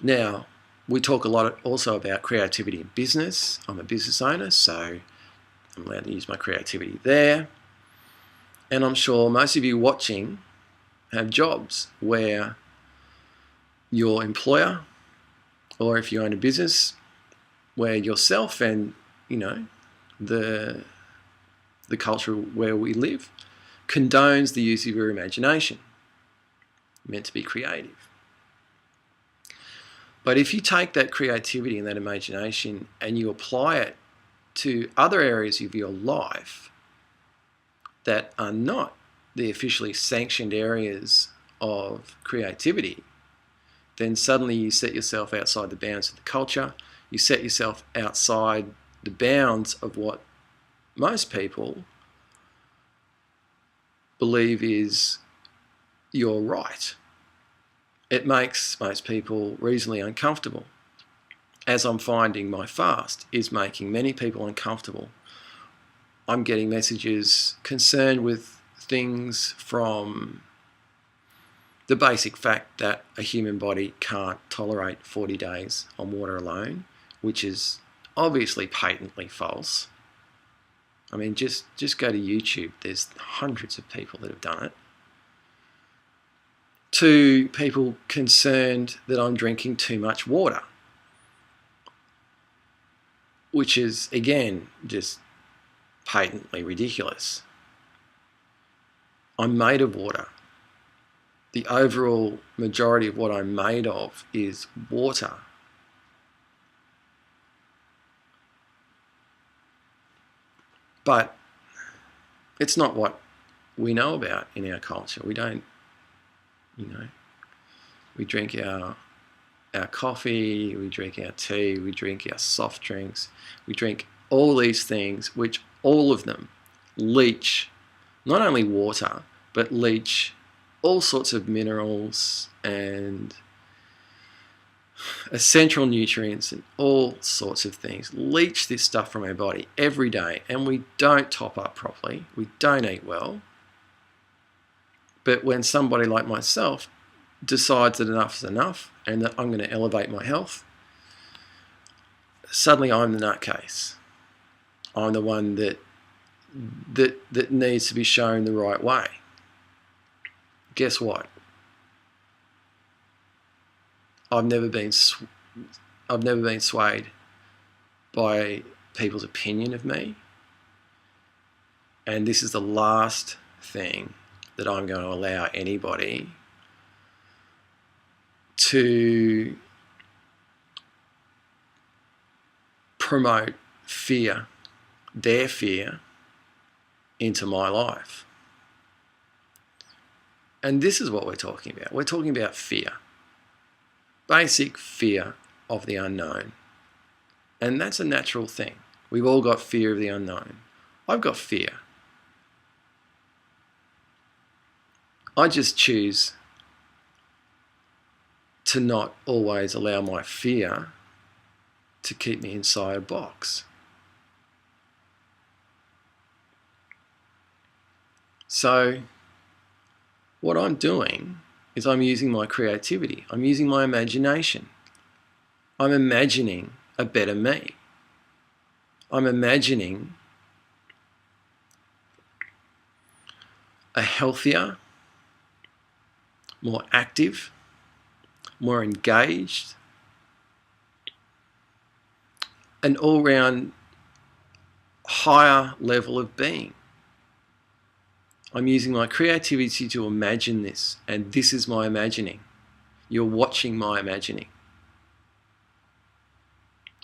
Now, we talk a lot also about creativity in business. I'm a business owner, so I'm allowed to use my creativity there. And I'm sure most of you watching have jobs where your employer, or if you own a business, where yourself and, the culture where we live condones the use of your imagination. Meant to be creative. But if you take that creativity and that imagination and you apply it to other areas of your life that are not the officially sanctioned areas of creativity, then suddenly you set yourself outside the bounds of the culture. You set yourself outside the bounds of what most people believe is your right. It makes most people reasonably uncomfortable, as I'm finding my fast is making many people uncomfortable. I'm getting messages concerned with things from the basic fact that a human body can't tolerate 40 days on water alone, which is obviously patently false. I mean, just go to YouTube. There's hundreds of people that have done it. To people concerned that I'm drinking too much water, which is, again, just patently ridiculous. I'm made of water. The overall majority of what I'm made of is water. But it's not what we know about in our culture. We don't, we drink our coffee, we drink our tea, we drink our soft drinks, we drink all these things, which all of them leach not only water, but leach all sorts of minerals and essential nutrients and all sorts of things. Leach this stuff from our body every day, and we don't top up properly. We don't eat well. But when somebody like myself decides that enough is enough and that I'm going to elevate my health, suddenly I'm the nutcase. I'm the one that needs to be shown the right way. Guess what? I've never been swayed by people's opinion of me, and this is the last thing that I'm going to allow anybody to promote fear, their fear, into my life. And this is what we're talking about. We're talking about fear. Basic fear of the unknown. And that's a natural thing. We've all got fear of the unknown. I've got fear. I just choose to not always allow my fear to keep me inside a box. So what I'm doing is I'm using my creativity. I'm using my imagination. I'm imagining a better me. I'm imagining a healthier, more active, more engaged, an all-round higher level of being. I'm using my creativity to imagine this, and this is my imagining. You're watching my imagining.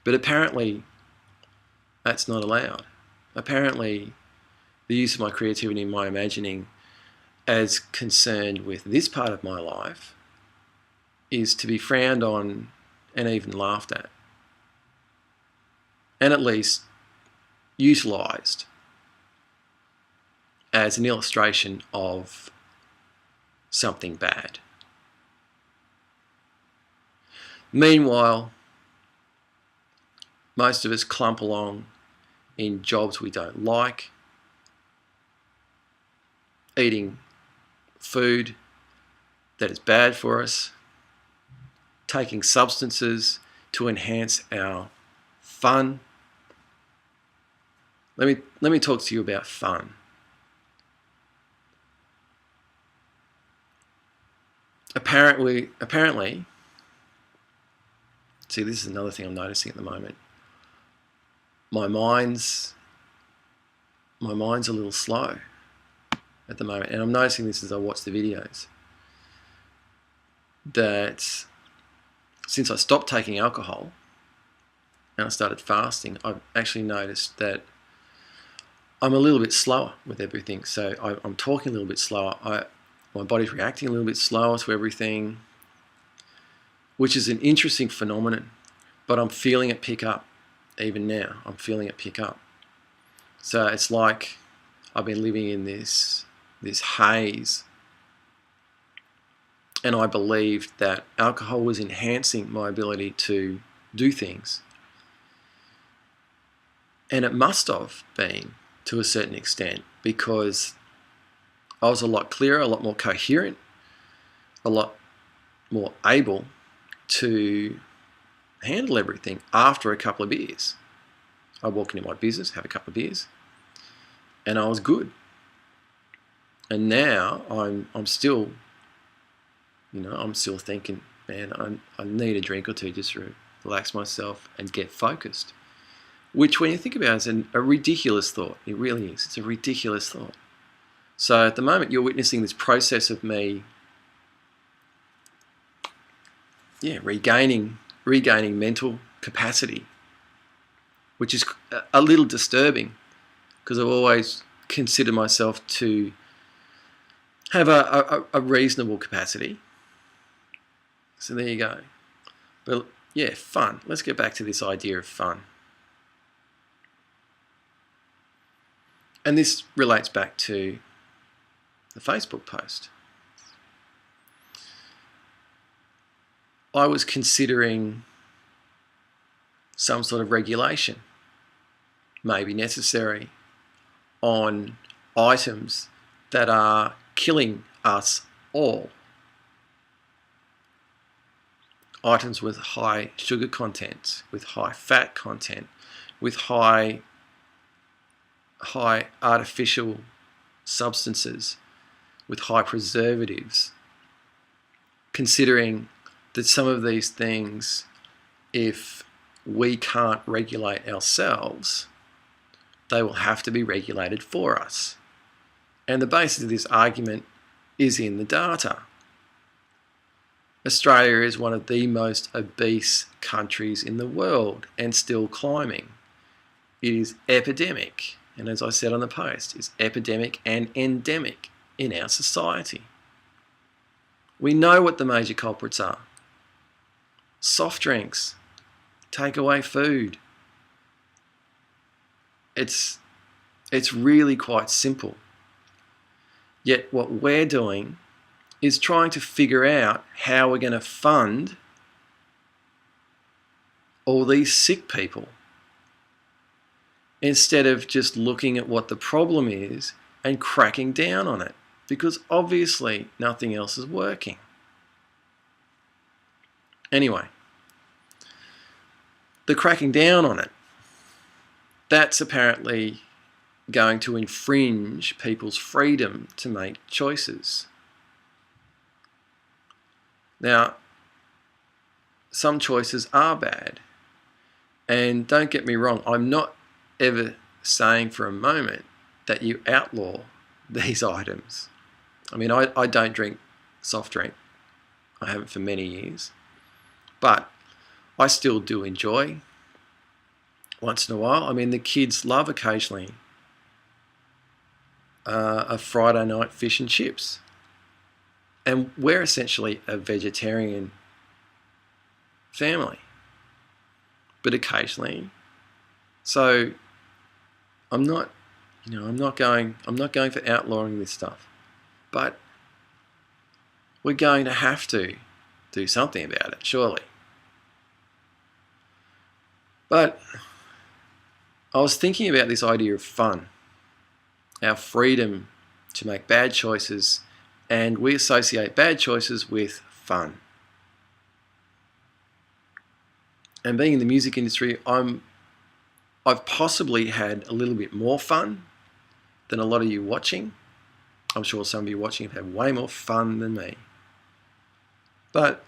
But apparently, that's not allowed. Apparently, the use of my creativity and my imagining as concerned with this part of my life is to be frowned on and even laughed at. And at least utilised as an illustration of something bad. Meanwhile, most of us clump along in jobs we don't like, eating food that is bad for us, taking substances to enhance our fun. Let me talk to you about fun. Apparently, see, this is another thing I'm noticing at the moment. My mind's a little slow at the moment, and I'm noticing this as I watch the videos, that since I stopped taking alcohol and I started fasting, I've actually noticed that I'm a little bit slower with everything. So I'm talking a little bit slower. My body's reacting a little bit slower to everything, which is an interesting phenomenon, but I'm feeling it pick up. Even now, I'm feeling it pick up. So it's like I've been living in this haze, and I believed that alcohol was enhancing my ability to do things. And it must have been to a certain extent, because I was a lot clearer, a lot more coherent, a lot more able to handle everything after a couple of beers. I'd walk into my business, have a couple of beers, and I was good. And now I'm still, I'm still thinking, man, I need a drink or two just to relax myself and get focused. Which, when you think about it, is a ridiculous thought. It really is. It's a ridiculous thought. So at the moment, you're witnessing this process of me, regaining mental capacity, which is a little disturbing, because I've always considered myself to have a reasonable capacity. So there you go. But yeah, fun. Let's get back to this idea of fun. And this relates back to the Facebook post. I was considering some sort of regulation, maybe necessary, on items that are killing us all. Items with high sugar content, with high fat content, with high artificial substances, with high preservatives. Considering that some of these things, if we can't regulate ourselves, they will have to be regulated for us. And the basis of this argument is in the data. Australia is one of the most obese countries in the world, and still climbing. It is epidemic, and as I said on the post, it's epidemic and endemic in our society. We know what the major culprits are. Soft drinks, takeaway food. It's really quite simple. Yet what we're doing is trying to figure out how we're going to fund all these sick people, instead of just looking at what the problem is and cracking down on it, because obviously nothing else is working. Anyway, the cracking down on it, that's apparently going to infringe people's freedom to make choices. Now, some choices are bad, and don't get me wrong, I'm not ever saying for a moment that you outlaw these items. I mean, I don't drink soft drink. I haven't for many years. But I still do enjoy once in a while. I mean, the kids love occasionally a Friday night fish and chips. And we're essentially a vegetarian family. But occasionally. So I'm not going for outlawing this stuff. But we're going to have to do something about it, surely. But I was thinking about this idea of fun, our freedom to make bad choices, and we associate bad choices with fun. And being in the music industry, I've possibly had a little bit more fun than a lot of you watching. I'm sure some of you watching have had way more fun than me. But